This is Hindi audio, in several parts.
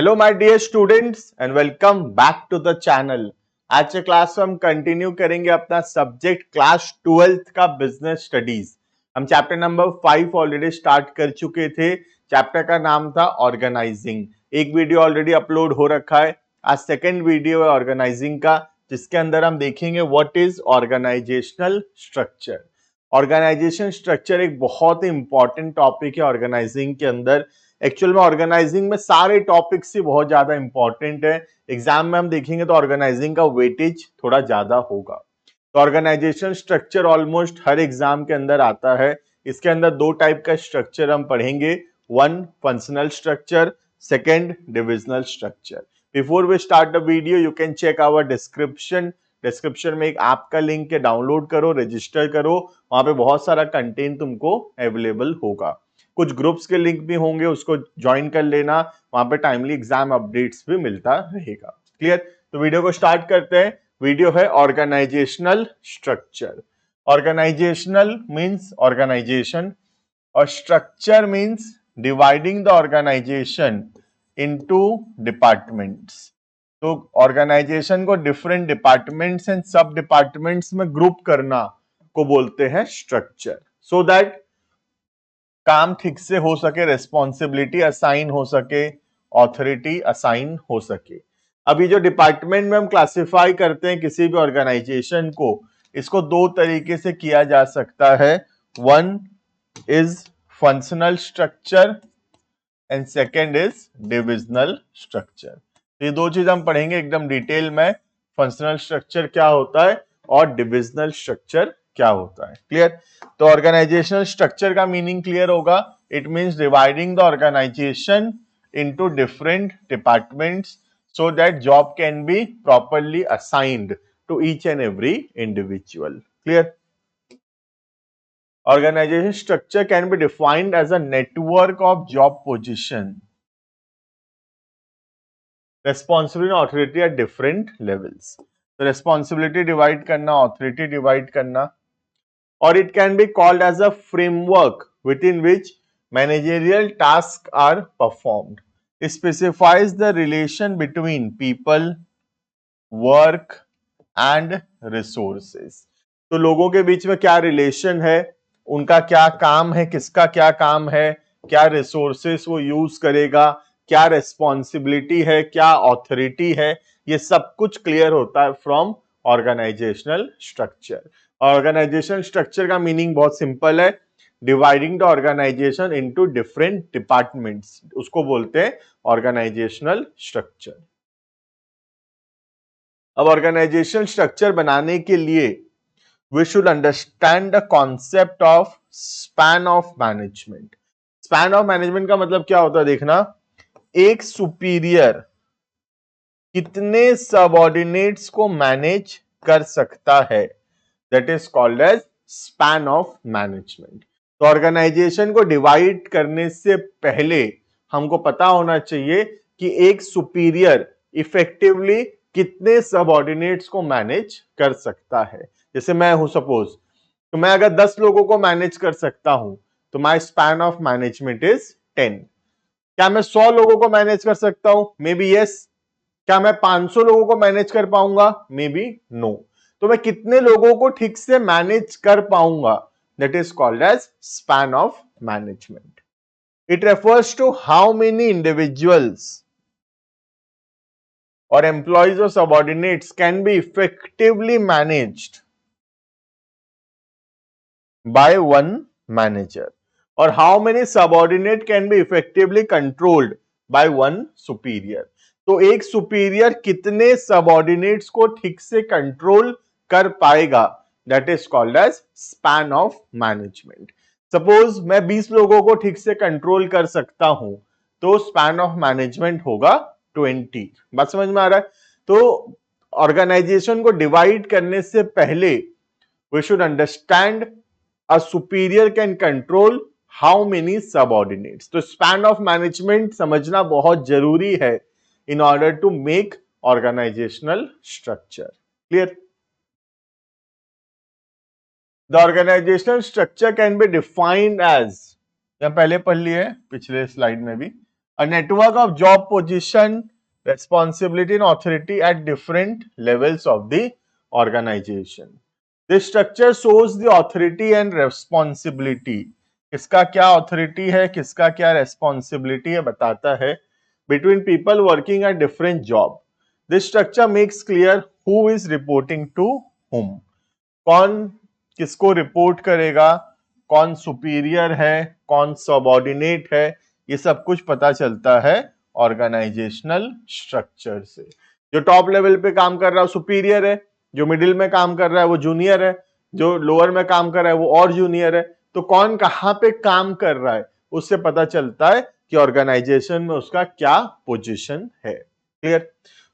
Hello my dear students and welcome back to the channel. आज के क्लास में हम कंटिन्यू करेंगे अपना सब्जेक्ट क्लास 12th का बिजनेस स्टडीज। हम चैप्टर नंबर 5 ऑलरेडी स्टार्ट कर चुके थे। चैप्टर का नाम था ऑर्गेनाइजिंग। एक वीडियो ऑलरेडी अपलोड हो रखा है। आज सेकेंड वीडियो है ऑर्गेनाइजिंग का, जिसके अंदर हम देखेंगे what is organisational structure. Organisation structure एक बहुत ही इंपॉर्टेंट टॉपिक है ऑर्गेनाइजिंग के अंदर। एक्चुअल में ऑर्गेनाइजिंग में सारे टॉपिक्स ही बहुत ज्यादा इंपॉर्टेंट है। एग्जाम में हम देखेंगे तो ऑर्गेनाइजिंग का वेटेज थोड़ा ज्यादा होगा। तो ऑर्गेनाइजेशन स्ट्रक्चर ऑलमोस्ट हर एग्जाम के अंदर आता है। इसके अंदर दो टाइप का स्ट्रक्चर हम पढ़ेंगे, one functional structure, second divisional structure. Before we start the video you can check our description में एक ऐप का लिंक है, डाउनलोड करो, रजिस्टर करो। वहां पे बहुत सारा कंटेंट तुमको अवेलेबल होगा। कुछ ग्रुप्स के लिंक भी होंगे, उसको ज्वाइन कर लेना। वहां पे टाइमली एग्जाम अपडेट्स भी मिलता रहेगा। क्लियर? तो वीडियो को स्टार्ट करते हैं। वीडियो है organisational structure. Organisational means organisation और structure means dividing the organisation into departments. तो ऑर्गेनाइजेशन को different departments and sub departments में ग्रुप करना को बोलते हैं स्ट्रक्चर, सो दैट काम ठीक से हो सके, रेस्पॉन्सिबिलिटी असाइन हो सके, ऑथोरिटी असाइन हो सके। अभी जो डिपार्टमेंट में हम क्लासिफाई करते हैं किसी भी ऑर्गेनाइजेशन को, इसको दो तरीके से किया जा सकता है। One is functional structure and second is divisional structure. ये दो चीज हम पढ़ेंगे एकदम डिटेल में, फंक्शनल स्ट्रक्चर क्या होता है और डिविजनल स्ट्रक्चर क्या होता है। क्लियर? तो ऑर्गेनाइजेशनल स्ट्रक्चर का मीनिंग क्लियर होगा। It means dividing the organisation into different departments so that job can be properly assigned to each and every individual. Clear? Organization structure can be defined as a network of job position, responsibility and authority at different levels. So responsibility divide करना, authority divide करना, or it can be called as a framework within which managerial tasks are performed. It specifies the relation between people, work and resources. तो लोगों के बीच में क्या रिलेशन है, उनका क्या काम है, किसका क्या काम है, क्या रिसोर्सेस वो यूज करेगा, क्या रेस्पॉन्सिबिलिटी है, क्या ऑथोरिटी है, ये सब कुछ क्लियर होता है from organisational structure. Organisational structure का मीनिंग बहुत सिंपल है, dividing the organisation into different departments, उसको बोलते हैं ऑर्गेनाइजेशनल स्ट्रक्चर। अब ऑर्गेनाइजेशन स्ट्रक्चर बनाने के लिए we should understand the concept of span of management. Span of management का मतलब क्या होता है, देखना, एक सुपीरियर कितने सबऑर्डिनेट्स को मैनेज कर सकता है, that is called as span of management. तो ऑर्गेनाइजेशन को डिवाइड करने से पहले हमको पता होना चाहिए कि एक सुपीरियर इफेक्टिवली कितने सबऑर्डिनेट्स को मैनेज कर सकता है। जैसे मैं हूं सपोज, तो मैं अगर 10 लोगों को मैनेज कर सकता हूं तो my span of management is 10। क्या मैं 100 लोगों को मैनेज कर सकता हूं? Maybe yes. क्या मैं 500 लोगों को मैनेज कर पाऊंगा? Maybe no. तो मैं कितने लोगों को ठीक से मैनेज कर पाऊंगा, that is called as span of management. It refers to how many individuals or employees or subordinates can be effectively managed by one manager, or how many subordinate can be effectively controlled by one superior. तो एक सुपीरियर कितने सबऑर्डिनेट्स को ठीक से कंट्रोल कर पाएगा, that is called as span of management. Suppose मैं 20 लोगों को ठीक से कंट्रोल कर सकता हूं तो स्पैन ऑफ मैनेजमेंट होगा 20। बात समझ में आ रहा है? तो ऑर्गेनाइजेशन को डिवाइड करने से पहले we should understand a superior can control how many subordinates. तो स्पैन ऑफ मैनेजमेंट समझना बहुत जरूरी है in order to make organizational structure. Clear? The organizational structure can be defined as, या पहले पढ़ लिए पिछले स्लाइड में भी, A network of job position, responsibility and authority at different levels of the organization. This structure shows the authority and responsibility. किसका क्या authority है, किसका क्या responsibility है बताता है between people working at different job. This structure makes clear who is reporting to whom. कौन किसको रिपोर्ट करेगा, कौन सुपीरियर है, कौन सबऑर्डिनेट है, ये सब कुछ पता चलता है ऑर्गेनाइजेशनल स्ट्रक्चर से. जो टॉप लेवल पे काम कर रहा है सुपीरियर है, जो मिडिल में काम कर रहा है वो जूनियर है, जो लोअर में काम कर रहा है वो और जूनियर है. तो कौन कहाँ पे काम कर रहा है उससे पता चलता है कि ऑर्गेनाइजेशन में उसका क्या पोजीशन है. क्लियर.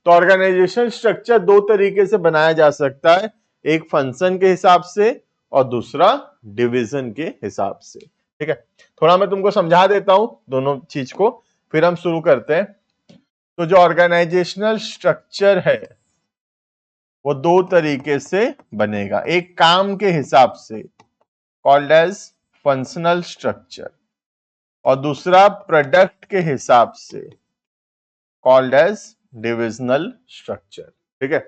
तो ऑर्गेनाइजेशन स्ट्रक्चर दो तरीके से बनाया जा सकता है, एक फंक्शन के हिसाब से और दूसरा डिवीजन के हिसाब से. ठीक है, थोड़ा मैं तुमको समझा देता हूं दोनों चीज को, फिर हम शुरू करते हैं. तो जो ऑर्गेनाइजेशनल स्ट्रक्चर है वो दो तरीके से बनेगा. एक काम के हिसाब से कॉल्ड एज फंक्शनल स्ट्रक्चर और दूसरा प्रोडक्ट के हिसाब से कॉल्ड एज डिविजनल स्ट्रक्चर. ठीक है,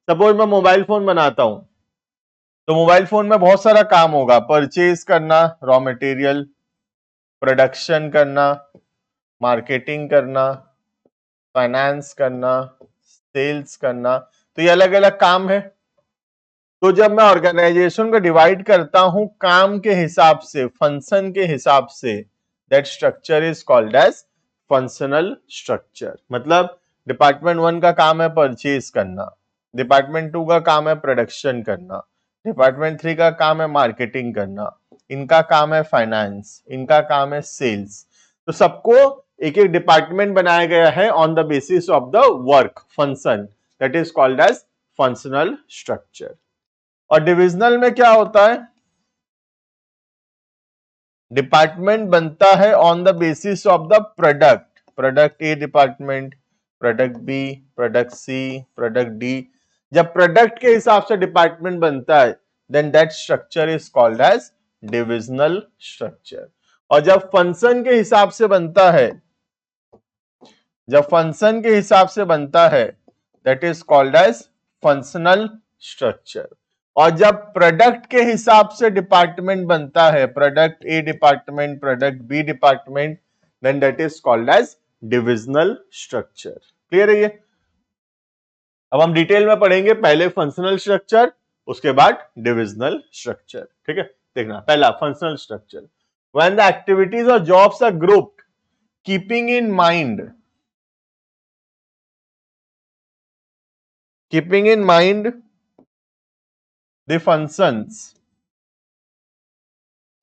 सपोज मैं मोबाइल फोन बनाता हूं तो मोबाइल फोन में बहुत सारा काम होगा, परचेज करना, रॉ मटेरियल, प्रोडक्शन करना, मार्केटिंग करना, फाइनेंस करना, सेल्स करना. तो ये अलग अलग काम है. तो जब मैं ऑर्गेनाइजेशन को डिवाइड करता हूं काम के हिसाब से, फंक्शन के हिसाब से, that structure is called as functional structure. मतलब डिपार्टमेंट 1 का काम है परचेज करना, डिपार्टमेंट 2 का काम है प्रोडक्शन करना, डिपार्टमेंट 3 का काम है मार्केटिंग करना, इनका काम है फाइनेंस, इनका काम है सेल्स. तो सबको एक एक डिपार्टमेंट बनाया गया है on the basis of the work function, that is called as functional structure. और डिविजनल में क्या होता है, डिपार्टमेंट बनता है on the basis of the product. Product A department, product B, product C, product D. जब प्रोडक्ट के हिसाब से डिपार्टमेंट बनता है then that structure is called as divisional structure. और जब फंक्शन के हिसाब से बनता है, जब फंक्शन के हिसाब से बनता है that is called as functional structure. और जब प्रोडक्ट के हिसाब से डिपार्टमेंट बनता है, product A department, product B department, then that is called as divisional structure. Clear है ये? अब हम डिटेल में पढ़ेंगे, पहले फंक्शनल स्ट्रक्चर उसके बाद डिविजनल स्ट्रक्चर. ठीक है, देखना पहला functional structure. When the activities और jobs are grouped keeping in mind the functions.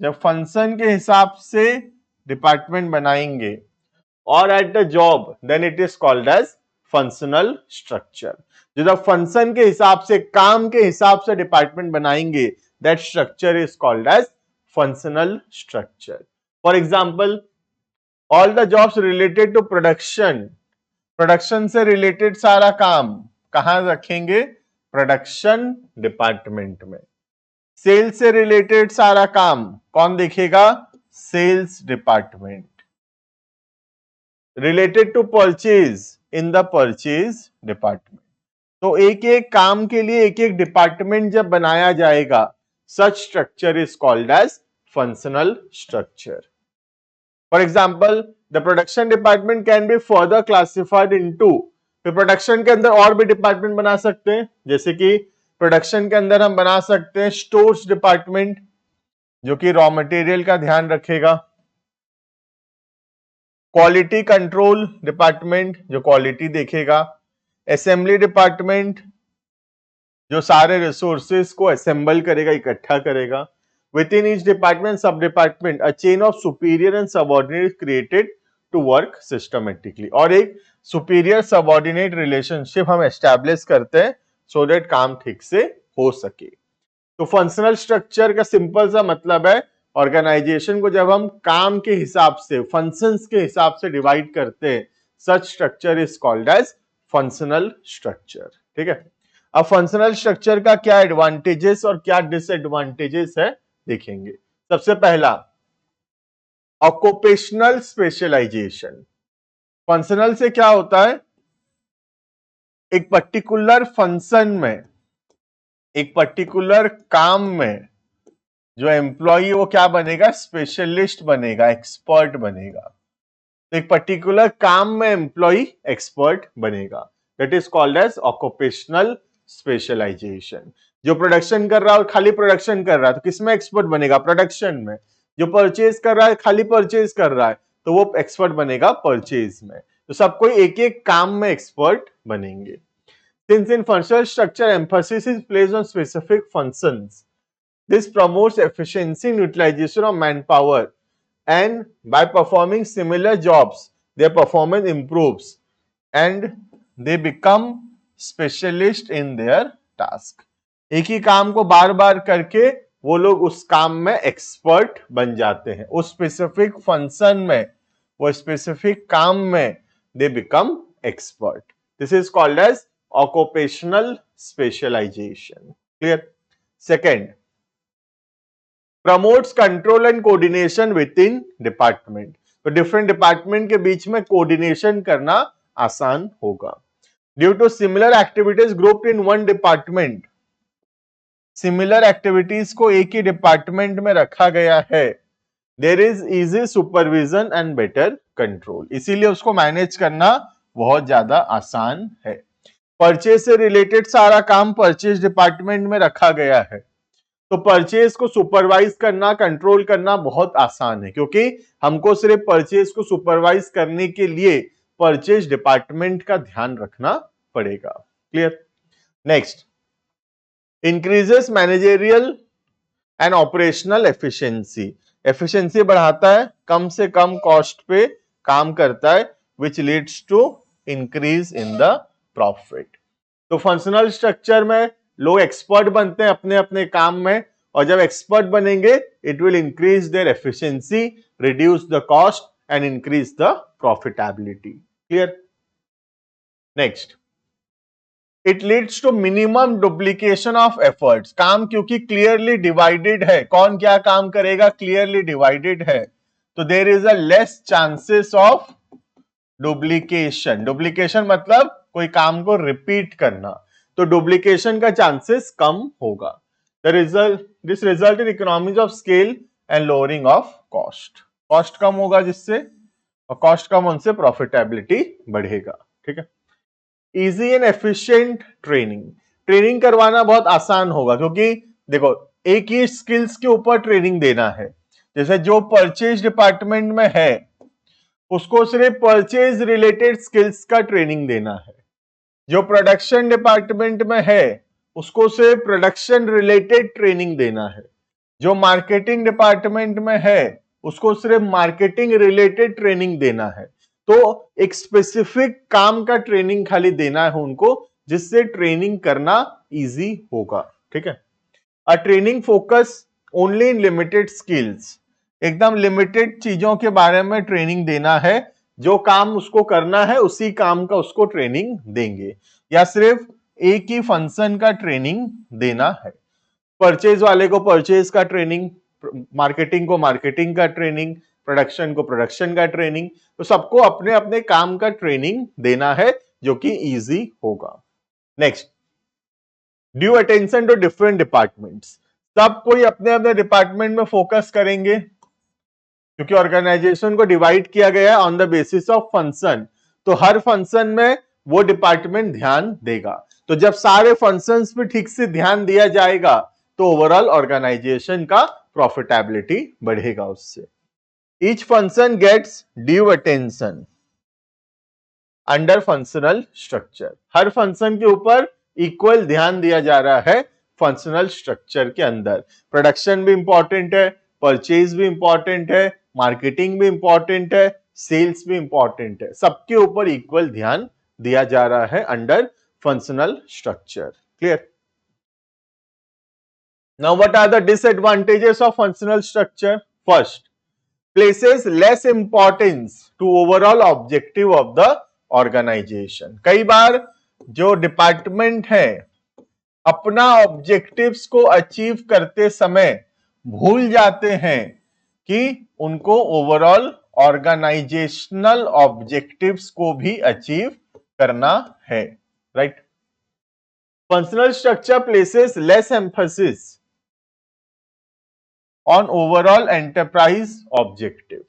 जब फंक्शन के हिसाब से डिपार्टमेंट बनाएंगे और at the job then it is called as functional structure. जब फंक्शन के हिसाब से, काम के हिसाब से डिपार्टमेंट बनाएंगे that structure is called as functional structure. For example, all the jobs related to production, production से रिलेटेड सारा काम कहां रखेंगे, प्रोडक्शन डिपार्टमेंट में. सेल्स से रिलेटेड सारा काम कौन देखेगा, sales department. Related to purchase in the purchase department. तो एक एक काम के लिए एक एक डिपार्टमेंट जब बनाया जाएगा, such structure is called as functional structure. For example, the production department can be further classified into. फिर प्रोडक्शन के अंदर और भी डिपार्टमेंट बना सकते हैं, जैसे कि प्रोडक्शन के अंदर हम बना सकते हैं स्टोर्स डिपार्टमेंट जो कि रॉ मटेरियल का ध्यान रखेगा, क्वालिटी कंट्रोल डिपार्टमेंट जो क्वालिटी देखेगा, असेंबली डिपार्टमेंट जो सारे रिसोर्सेस को असेंबल करेगा, इकट्ठा करेगा. Within each department sub department a chain of superior and subordinate created to work systematically. और एक सुपीरियर सबऑर्डिनेट रिलेशनशिप हम एस्टैब्लिश करते हैं सो दैट काम ठीक से हो सके. तो फंक्शनल स्ट्रक्चर का सिंपल सा मतलब है, ऑर्गेनाइजेशन को जब हम काम के हिसाब से, फंक्शंस के हिसाब से डिवाइड करते हैं, such structure is called as functional structure. ठीक है, अब फंक्शनल स्ट्रक्चर का क्या एडवांटेजेस और क्या डिसएडवांटेजेस है देखेंगे. सबसे पहला, ऑक्यूपेशनल स्पेशलाइजेशन. फंक्शनल से क्या होता है, एक पर्टिकुलर फंक्शन में, एक पर्टिकुलर काम में जो एम्प्लॉय वो क्या बनेगा, स्पेशलिस्ट बनेगा, एक्सपर्ट बनेगा। तो एक पर्टिकुलर काम में एम्प्लॉय एक्सपर्ट बनेगा, that is called as occupational specialisation. जो प्रोडक्शन कर रहा है और खाली प्रोडक्शन कर रहा है तो किसमें एक्सपर्ट बनेगा, प्रोडक्शन में। जो परचेज कर रहा है, खाली परचेज कर रहा है, तो वो एक्सपर्ट बनेगा परचेज में। तो सब कोई एक एक काम में एक्सपर्ट बनेंगे। Since in functional structure emphasis is placed on specific functions, this promotes efficiency and utilization of manpower, and by performing similar jobs, their performance improves and they become specialist in their task. एक ही काम को बार बार करके वो लोग उस काम में एक्सपर्ट बन जाते हैं, उस स्पेसिफिक फंक्शन में, वो स्पेसिफिक काम में they become expert. This is called as occupational specialization. Clear? Second, promotes control and coordination within department. तो डिफरेंट डिपार्टमेंट के बीच में कोऑर्डिनेशन करना आसान होगा। Due to similar activities grouped in one department, similar activities को एक ही डिपार्टमेंट में रखा गया है, there is easy supervision and better control. इसीलिए उसको मैनेज करना बहुत ज्यादा आसान है। परचेज से रिलेटेड सारा काम परचेज डिपार्टमेंट में रखा गया है, तो परचेज को सुपरवाइज करना, कंट्रोल करना बहुत आसान है, क्योंकि हमको सिर्फ परचेज को सुपरवाइज करने के लिए परचेज डिपार्टमेंट का ध्यान रखना पड़ेगा। Clear? Next, increases managerial and operational efficiency. Efficiency बढ़ाता है, कम से कम कॉस्ट पे काम करता है, which leads to increase in the profit. तो फंक्शनल स्ट्रक्चर में लोग एक्सपर्ट बनते हैं अपने अपने काम में, और जब एक्सपर्ट बनेंगे it will increase their efficiency, reduce the cost and increase the profitability. Clear? Next, it leads to minimum duplication of efforts. काम क्योंकि क्लियरली डिवाइडेड है, कौन क्या काम करेगा क्लियरली डिवाइडेड है, तो there is a less chances of duplication. Duplication मतलब कोई काम को रिपीट करना, तो डुप्लीकेशन का चांसेस कम होगा। This result in economies of scale and lowering of cost. Cost कम होगा जिससे, और कॉस्ट कम होने से प्रॉफिटेबिलिटी बढ़ेगा। ठीक है? Easy and efficient training. Training करवाना बहुत आसान होगा, क्योंकि देखो एक ही स्किल्स के ऊपर ट्रेनिंग देना है। जैसे जो परचेज डिपार्टमेंट में है उसको सिर्फ परचेज रिलेटेड स्किल्स का ट्रेनिंग देना है, जो प्रोडक्शन डिपार्टमेंट में है उसको सिर्फ प्रोडक्शन रिलेटेड ट्रेनिंग देना है, जो मार्केटिंग डिपार्टमेंट में है उसको सिर्फ मार्केटिंग रिलेटेड ट्रेनिंग देना है। तो एक स्पेसिफिक काम का ट्रेनिंग खाली देना है उनको, जिससे ट्रेनिंग करना इजी होगा। ठीक है? A training focus only in limited skills. एकदम लिमिटेड चीजों के बारे में ट्रेनिंग देना है, जो काम उसको करना है उसी काम का उसको ट्रेनिंग देंगे, या सिर्फ एक ही फंक्शन का ट्रेनिंग देना है। परचेज वाले को परचेज का ट्रेनिंग, मार्केटिंग को मार्केटिंग का ट्रेनिंग, प्रोडक्शन को प्रोडक्शन का ट्रेनिंग, तो सबको अपने अपने काम का ट्रेनिंग देना है जो कि इजी होगा। Next, due attention to different departments. सब कोई अपने अपने डिपार्टमेंट में फोकस करेंगे, क्योंकि ऑर्गेनाइजेशन को डिवाइड किया गया है on the basis of function, तो हर फंक्शन में वो डिपार्टमेंट ध्यान देगा। तो जब सारे फंक्शंस पे ठीक से ध्यान दिया जाएगा तो ओवरऑल ऑर्गेनाइजेशन का प्रॉफिटेबिलिटी बढ़ेगा उससे। Each function gets due attention under functional structure. हर फंक्शन के ऊपर इक्वल ध्यान दिया जा रहा है फंक्शनल स्ट्रक्चर के अंदर। प्रोडक्शन भी इंपॉर्टेंट है, परचेज भी इंपॉर्टेंट है, मार्केटिंग भी इंपॉर्टेंट है, सेल्स भी इंपॉर्टेंट है, सबके ऊपर इक्वल ध्यान दिया जा रहा है under functional structure. Clear? Now what are the disadvantages of functional structure? First, places less importance to overall objective of the organization। कई बार जो डिपार्टमेंट है अपना ऑब्जेक्टिव्स को अचीव करते समय भूल जाते हैं कि उनको ओवरऑल ऑर्गेनाइजेशनल ऑब्जेक्टिव्स को भी अचीव करना है, right. Functional structure places less emphasis on overall enterprise objective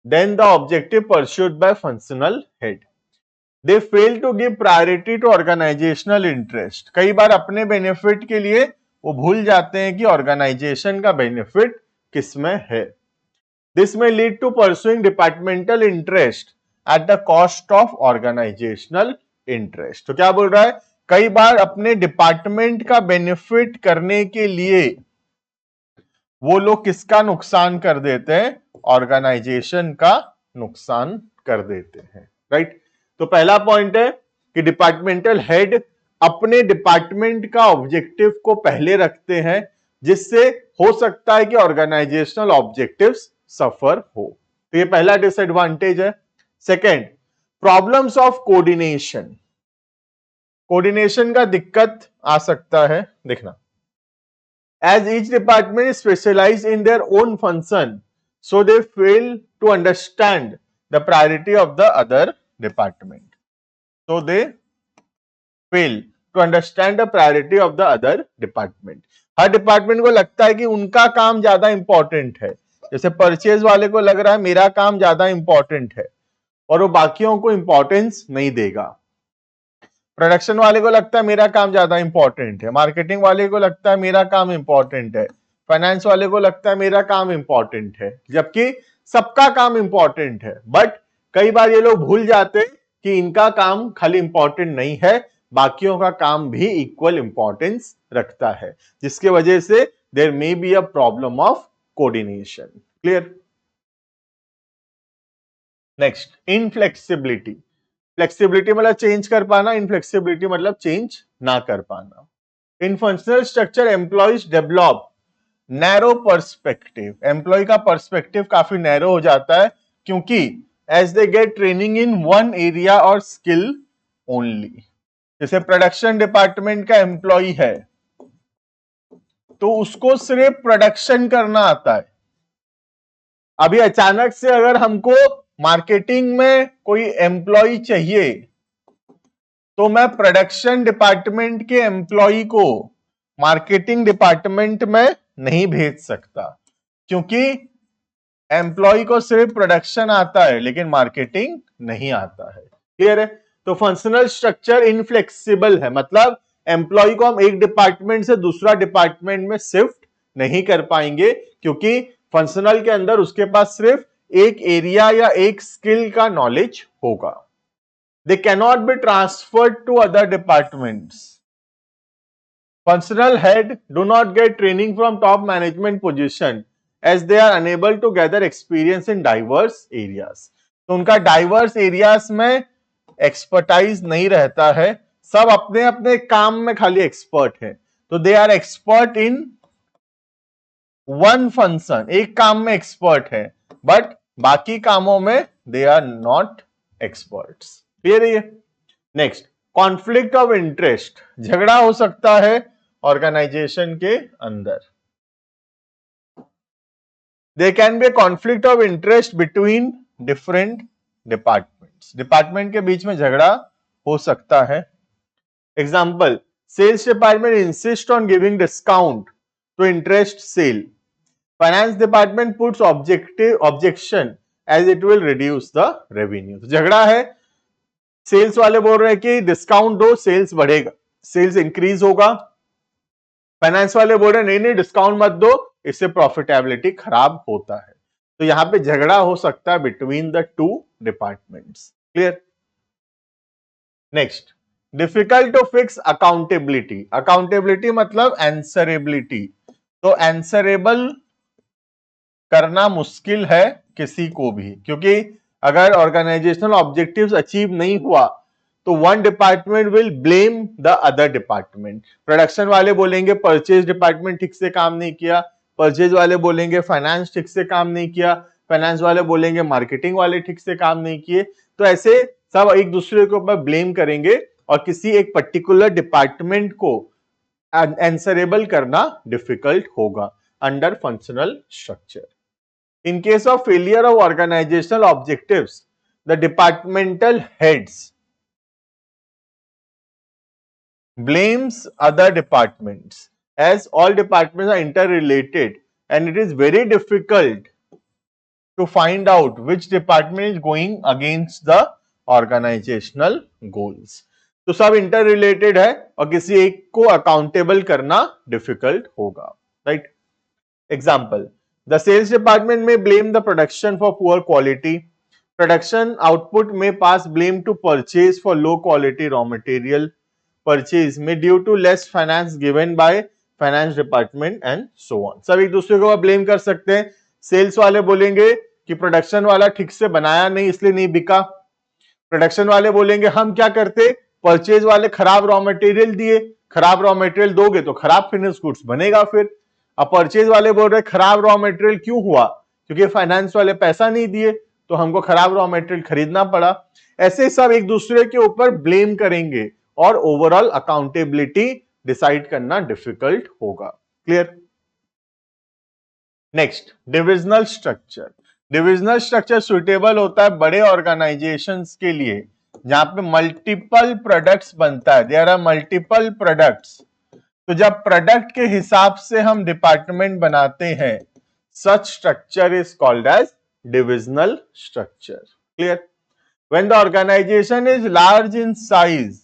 than the objective pursued by functional head. They fail to give priority to organizational interest. कई बार अपने बेनिफिट के लिए वो भूल जाते हैं कि ऑर्गेनाइजेशन का बेनिफिट किसमें है. This may lead to pursuing departmental interest at the cost of organizational interest. तो क्या बोल रहा है, कई बार अपने डिपार्टमेंट का बेनिफिट करने के लिए वो लोग किसका नुकसान कर देते हैं, ऑर्गेनाइजेशन का नुकसान कर देते हैं, राइट। तो पहला पॉइंट है कि डिपार्टमेंटल हेड अपने डिपार्टमेंट का ऑब्जेक्टिव को पहले रखते हैं, जिससे हो सकता है कि ऑर्गेनाइजेशनल ऑब्जेक्टिव्स सफर हो. तो ये पहला डिसएडवांटेज है. Second, problems of coordination. Coordination का दिक्कत आ सकता है. देखना, as each department is specialized in their own function, so they fail to understand the priority of the other department. So they fail to understand the priority of the other department. Her department को लगता है कि उनका काम ज्यादा इंपॉर्टेंट है. जैसे परचेज वाले को लग रहा है मेरा काम ज्यादा इंपॉर्टेंट है और वो बाकियों को इंपॉर्टेंस नहीं देगा. प्रोडक्शन वाले को लगता है मेरा काम ज्यादा इंपॉर्टेंट है, मार्केटिंग वाले को लगता है मेरा काम इंपॉर्टेंट है, फाइनेंस वाले को लगता है मेरा काम इंपॉर्टेंट है, जबकि सबका काम इंपॉर्टेंट है. बट कई बार ये लोग भूल जाते हैं कि इनका काम खाली इंपॉर्टेंट नहीं है, बाकियों का काम भी इक्वल इंपॉर्टेंस रखता है, जिसके वजह से there may be a problem of coordination. Clear. Next, inflexibility. Flexibility मतलब चेंज कर पाना, इनफ्लेक्सिबिलिटी मतलब चेंज ना कर पाना. In functional structure employees develop narrow perspective. Employ का पर्सपेक्टिव काफी नैरो हो जाता है, क्योंकि as they get training in one area और स्किल ओनली. जैसे प्रोडक्शन डिपार्टमेंट का एम्प्लॉय है तो उसको सिर्फ प्रोडक्शन करना आता है. अभी अचानक से अगर हमको मार्केटिंग में कोई एम्प्लॉय चाहिए तो मैं प्रोडक्शन डिपार्टमेंट के एम्प्लॉय को मार्केटिंग डिपार्टमेंट में नहीं भेज सकता, क्योंकि एम्प्लॉय को सिर्फ प्रोडक्शन आता है लेकिन मार्केटिंग नहीं आता है. क्लियर है. तो फंक्शनल स्ट्रक्चर इनफ्लेक्सिबल है, मतलब एम्प्लॉय को हम एक डिपार्टमेंट से दूसरा डिपार्टमेंट में शिफ्ट नहीं कर पाएंगे, क्योंकि फंक्शनल के अंदर उसके पास सिर्फ एक एरिया या एक स्किल का नॉलेज होगा. They cannot be transferred to other departments. Functional head do not get training from top management position as they are unable to gather experience in diverse areas. तो उनका डाइवर्स एरियाज में एक्सपर्टाइज नहीं रहता है, सब अपने अपने काम में खाली एक्सपर्ट है. तो they are expert in one function, एक काम में एक्सपर्ट है, बट बाकी कामों में they are not experts. Clear है. Next, conflict of interest. झगड़ा हो सकता है ऑर्गेनाइजेशन के अंदर. There can be conflict of interest between different departments. Department के बीच में झगड़ा हो सकता है. Example, sales department insist on giving discount to interest sale. Finance department puts objection as it will reduce the revenue. झगड़ा है, सेल्स वाले बोल रहे हैं कि डिस्काउंट दो, सेल्स बढ़ेगा, सेल्स इंक्रीज होगा. फाइनेंस वाले बोल रहे हैं नहीं नहीं डिस्काउंट मत दो, इससे प्रॉफिटेबिलिटी खराब होता है. तो यहां पे झगड़ा हो सकता है between the two departments. Clear. Next, difficult to fix accountability. Accountability मतलब आंसरेबिलिटी. तो आंसरेबल करना मुश्किल है किसी को भी, क्योंकि अगर ऑर्गेनाइजेशनल ऑब्जेक्टिव्स अचीव नहीं हुआ तो one department will blame the other department. Production वाले बोलेंगे परचेज डिपार्टमेंट ठीक से काम नहीं किया, परचेज वाले बोलेंगे फाइनेंस ठीक से काम नहीं किया, फाइनेंस वाले बोलेंगे मार्केटिंग वाले ठीक से काम नहीं किए. तो ऐसे सब एक दूसरे के ऊपर ब्लेम करेंगे और किसी एक पर्टिकुलर डिपार्टमेंट को आंसरेबल करना डिफिकल्ट होगा under functional structure. In case of failure of organizational objectives, the departmental heads blames other departments, as all departments are interrelated and it is very difficult to find out which department is going against the organizational goals. तो सब इंटररिलेटेड है और किसी एक को अकाउंटेबल करना डिफिकल्ट होगा, right? Example, the sales department में blame the production for poor quality, production output में pass blame to purchase for low quality raw material, purchase में due to less finance given by finance department and so on. सब एक दूसरे को ब्लेम कर सकते हैं. सेल्स वाले बोलेंगे कि प्रोडक्शन वाला ठीक से बनाया नहीं इसलिए नहीं बिका. प्रोडक्शन वाले बोलेंगे हम क्या करते, परचेज वाले खराब रॉ मटेरियल दिए, खराब रॉ मटेरियल दोगे तो खराब फिनिश गुड्स बनेगा. फिर अब परचेज वाले बोल रहे खराब रॉ मटेरियल क्यों हुआ, क्योंकि फाइनेंस वाले पैसा नहीं दिए तो हमको खराब रॉ मटेरियल खरीदना पड़ा. ऐसे सब एक दूसरे के ऊपर ब्लेम करेंगे और ओवरऑल अकाउंटेबिलिटी डिसाइड करना डिफिकल्ट होगा. Clear? Next, divisional structure. Divisional structure suitable होता है बड़े ऑर्गेनाइजेशंस के लिए जहां पे मल्टीपल प्रोडक्ट्स बनता है. There are multiple products. तो जब प्रोडक्ट के हिसाब से हम डिपार्टमेंट बनाते हैं, such structure is called as divisional structure. Clear? When the organisation is large in size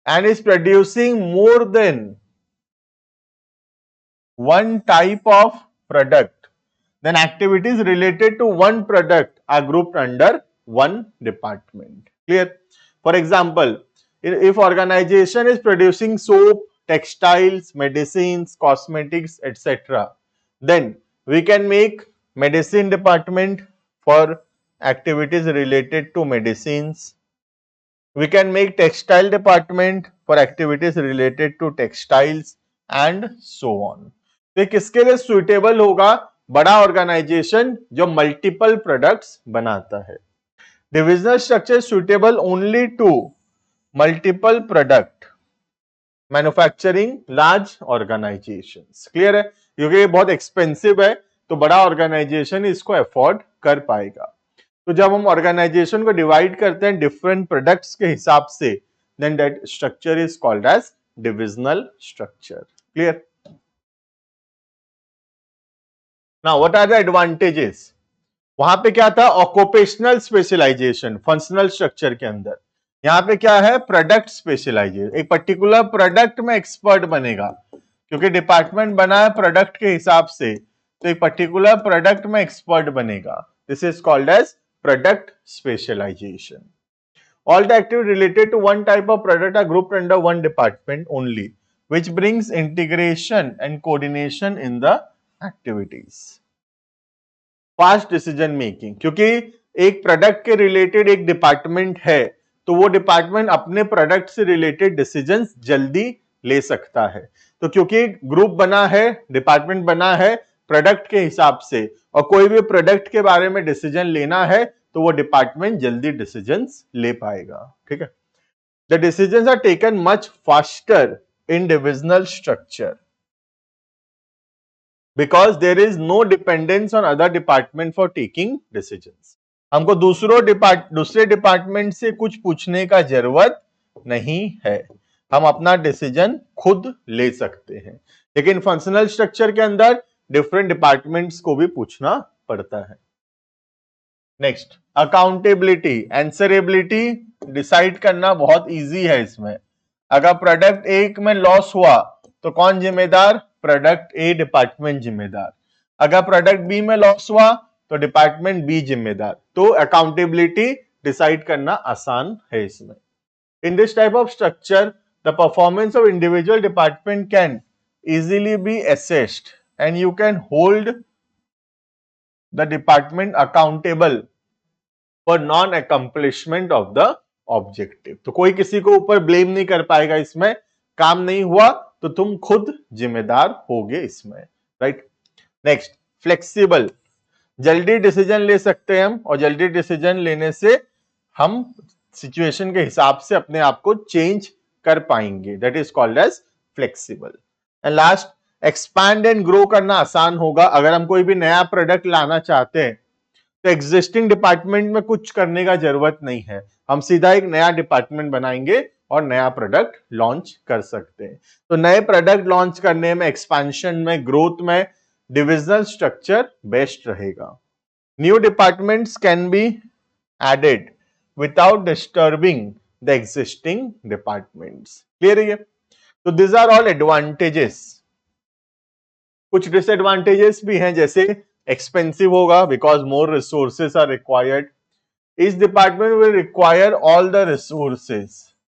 and is producing more than one type of product, then activities related to one product are grouped under one department. Clear? For example, if organization is producing soap, textiles, medicines, cosmetics, etc., then we can make medicine department for activities related to medicines. We can make textile department for activities related to textiles and so on. तो किसके लिए सुटेबल होगा? बड़ा ऑर्गेनाइजेशन जो मल्टीपल प्रोडक्ट्स बनाता है. Divisional structure suitable only to multiple product manufacturing large organisations. Clear है? क्योंकि ये बहुत एक्सपेंसिव है तो बड़ा ऑर्गेनाइजेशन इसको अफोर्ड कर पाएगा. तो जब हम ऑर्गेनाइजेशन को डिवाइड करते हैं डिफरेंट प्रोडक्ट्स के हिसाब से, then that structure is called as divisional structure. Clear? Now what are the advantages? वहां पे क्या था? ऑक्यूपेशनल स्पेशलाइजेशन फंक्शनल स्ट्रक्चर के अंदर. यहाँ पे क्या है? Product specialisation. एक पर्टिकुलर प्रोडक्ट में एक्सपर्ट बनेगा क्योंकि डिपार्टमेंट बना है प्रोडक्ट के हिसाब से, तो एक पर्टिकुलर प्रोडक्ट में एक्सपर्ट बनेगा. This is called as product specialization. All the activities related to one type of product are grouped under one department only, which brings integration and coordination in the activities. Fast decision making. क्योंकि एक प्रोडक्ट के रिलेटेड एक डिपार्टमेंट है तो वो डिपार्टमेंट अपने प्रोडक्ट से रिलेटेड डिसीजंस जल्दी ले सकता है. तो क्योंकि ग्रुप बना है, डिपार्टमेंट बना है प्रोडक्ट के हिसाब से, और कोई भी प्रोडक्ट के बारे में डिसीजन लेना है तो वो डिपार्टमेंट जल्दी डिसीजंस ले पाएगा. ठीक है? The decisions are taken much faster in divisional structure because there is no dependence on other department for taking decisions. हमको दूसरे डिपार्टमेंट से कुछ पूछने का जरूरत नहीं है, हम अपना डिसीजन खुद ले सकते हैं. लेकिन फंक्शनल स्ट्रक्चर के अंदर डिफरेंट डिपार्टमेंट्स को भी पूछना पड़ता है. Next, accountability. आंसरेबिलिटी डिसाइड करना बहुत इजी है इसमें. अगर प्रोडक्ट एक में लॉस हुआ तो कौन जिम्मेदार? प्रोडक्ट ए डिपार्टमेंट जिम्मेदार. अगर प्रोडक्ट बी में लॉस हुआ तो डिपार्टमेंट बी जिम्मेदार. तो अकाउंटेबिलिटी डिसाइड करना आसान है इसमें. In this type of structure the performance of individual department can easily B assessed and you can hold the department accountable for non-accomplishment of the objective. तो कोई किसी को ऊपर ब्लेम नहीं कर पाएगा. इसमें काम नहीं हुआ तो तुम खुद जिम्मेदार होगे इसमें. राइट? Next, flexible. जल्दी डिसीजन ले सकते हैं हम, और जल्दी डिसीजन लेने से हम सिचुएशन के हिसाब से अपने आप को चेंज कर पाएंगे. That is called as flexible. And last, expand and grow करना आसान होगा। अगर हम कोई भी नया प्रोडक्ट लाना चाहते हैं तो एग्जिस्टिंग डिपार्टमेंट में कुछ करने का जरूरत नहीं है, हम सीधा एक नया डिपार्टमेंट बनाएंगे और नया प्रोडक्ट लॉन्च कर सकते हैं। तो नए प्रोडक्ट लॉन्च करने में, एक्सपेंशन में, ग्रोथ में डिविजनल स्ट्रक्चर बेस्ट रहेगा। New departments can be added without disturbing the existing departments. Clear है? तो दिस आर ऑल एडवांटेजेस। कुछ डिसएडवांटेजेस भी हैं, जैसे एक्सपेंसिव होगा because more resources are required. इस department will require all the resources,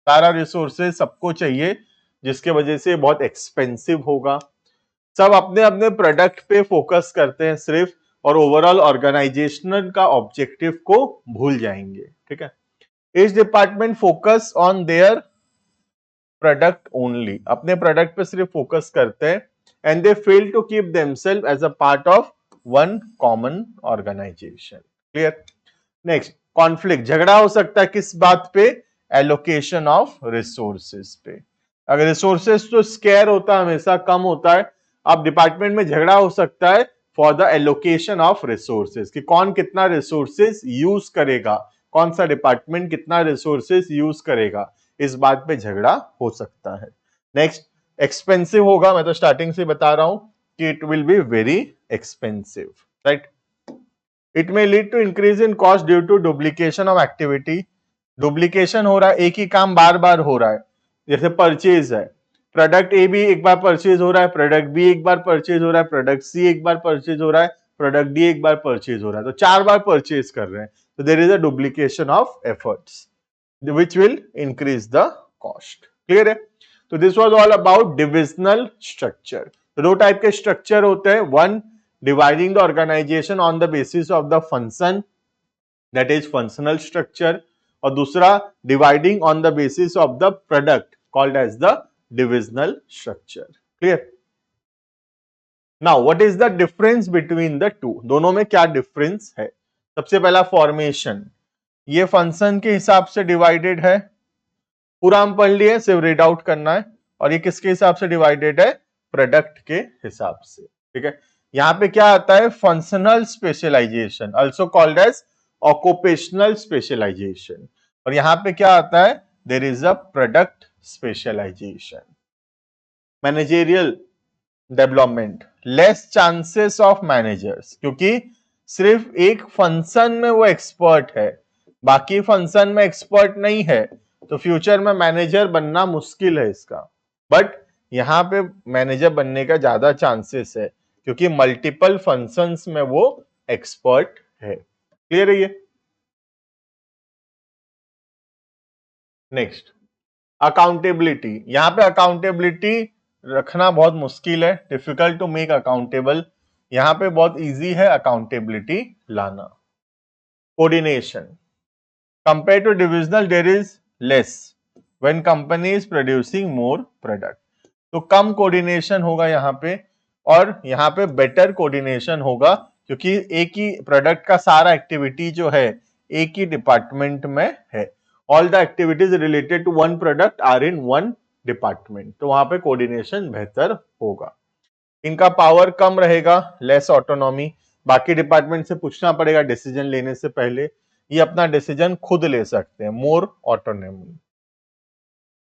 सारा रिसोर्सेस सबको चाहिए, जिसके वजह से बहुत एक्सपेंसिव होगा। सब अपने अपने प्रोडक्ट पे फोकस करते हैं सिर्फ, और ओवरऑल ऑर्गेनाइजेशनल का ऑब्जेक्टिव को भूल जाएंगे। ठीक है? इस department focus on their product only, अपने प्रोडक्ट पे सिर्फ फोकस करते हैं, and they fail to keep themselves as a part of one common organisation. Clear? Next, conflict, झगड़ा हो सकता है किस बात पे? एलोकेशन ऑफ रिसोर्सेज पे। अगर रिसोर्सेज तो स्केयर होता है, हमेशा कम होता है, अब डिपार्टमेंट में झगड़ा हो सकता है for the allocation of resources, कि कौन कितना रिसोर्सेज यूज करेगा, कौन सा डिपार्टमेंट कितना रिसोर्सेज यूज करेगा, इस बात पे झगड़ा हो सकता है। नेक्स्ट, एक्सपेंसिव होगा, मैं तो स्टार्टिंग से बता रहा हूं कि it will be very expensive, right? It may lead to increase in cost due to duplication of activity. Duplication हो रहा है, एक ही काम बार बार हो रहा है। जैसे परचेज है, प्रोडक्ट ए भी एक बार परचेज हो रहा है, प्रोडक्ट बी एक बार परचेज हो रहा है, प्रोडक्ट सी एक बार परचेज हो रहा है, प्रोडक्ट डी एक बार परचेज हो रहा है, तो 4 बार परचेज कर रहे हैं, तो there is a duplication of efforts which will increase the cost. Clear है? तो this was all about divisional structure. तो दो टाइप के स्ट्रक्चर होते हैं, one dividing the organization on the basis of the function, that is functional structure, और दूसरा dividing on the basis of the product called as the divisional structure. Clear? Now what is the difference between the two? दोनों में क्या डिफरेंस है? सबसे पहला फॉर्मेशन, ये फंक्शन के हिसाब से डिवाइडेड है, पूरा हम पढ़ लिए, सिर्फ रीड आउट करना है, और ये किसके हिसाब से डिवाइडेड है? प्रोडक्ट के हिसाब से। ठीक है? यहाँ पे क्या आता है? Functional specialisation, also called as occupational specialisation, और यहाँ पे क्या आता है? There is a product specialisation. Managerial development, less chances of managers, क्योंकि सिर्फ एक फंक्शन में वो एक्सपर्ट है, बाकी फंक्शन में एक्सपर्ट नहीं है, तो फ्यूचर में मैनेजर बनना मुश्किल है इसका। बट यहाँ पे मैनेजर बनने का ज्यादा चांसेस है, क्योंकि मल्टीपल फंक्शंस में वो एक्सपर्ट है। क्लियर है ये? Next, accountability. यहाँ पे अकाउंटेबिलिटी रखना बहुत मुश्किल है, डिफिकल्ट टू मेक अकाउंटेबल। यहाँ पे बहुत इजी है अकाउंटेबिलिटी लाना। Coordination, compared to divisional there is less when company is producing more product, तो कम कोऑर्डिनेशन होगा यहाँ पे, और यहाँ पे बेटर कोऑर्डिनेशन होगा, क्योंकि एक ही प्रोडक्ट का सारा एक्टिविटी जो है एक ही डिपार्टमेंट में है, all the activities related to one product are in one department, तो वहां पे कोऑर्डिनेशन बेहतर होगा। इनका पावर कम रहेगा, लेस ऑटोनॉमी, बाकी डिपार्टमेंट से पूछना पड़ेगा डिसीजन लेने से पहले, ये अपना डिसीजन खुद ले सकते हैं, मोर ऑटोनॉमी।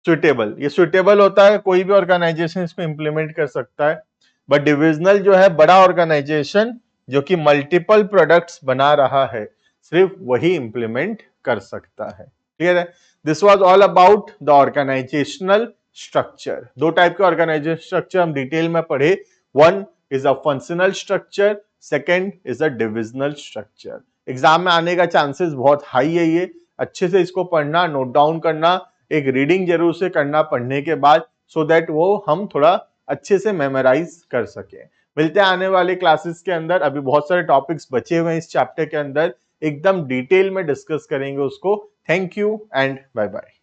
सुइटेबल, ये सुइटेबल होता है, कोई भी ऑर्गेनाइजेशन इसको इंप्लीमेंट कर सकता है, बट डिविजनल जो है बड़ा ऑर्गेनाइजेशन जो कि मल्टीपल प्रोडक्ट्स बना रहा है, सिर्फ वही इंप्लीमेंट कर सकता है। क्लियर है? This was all about the organisational structure. दो टाइप के ऑर्गेनाइजेशन स्ट्रक्चर हम डिटेल में पढ़े, one is a functional structure, second is a divisional structure. Exam में आने का चांसेस बहुत हाई है, ये अच्छे से इसको पढ़ना, नोट डाउन करना, एक रीडिंग जरूर से करना पढ़ने के बाद, सो दैट वो हम थोड़ा अच्छे से मेमोराइज कर सके। मिलते हैं आने वाले क्लासेस के अंदर, अभी बहुत सारे टॉपिक्स बचे हुए हैं इस चैप्टर के अंदर, एकदम डिटेल में डिस्कस करेंगे उसको। Thank you and bye bye.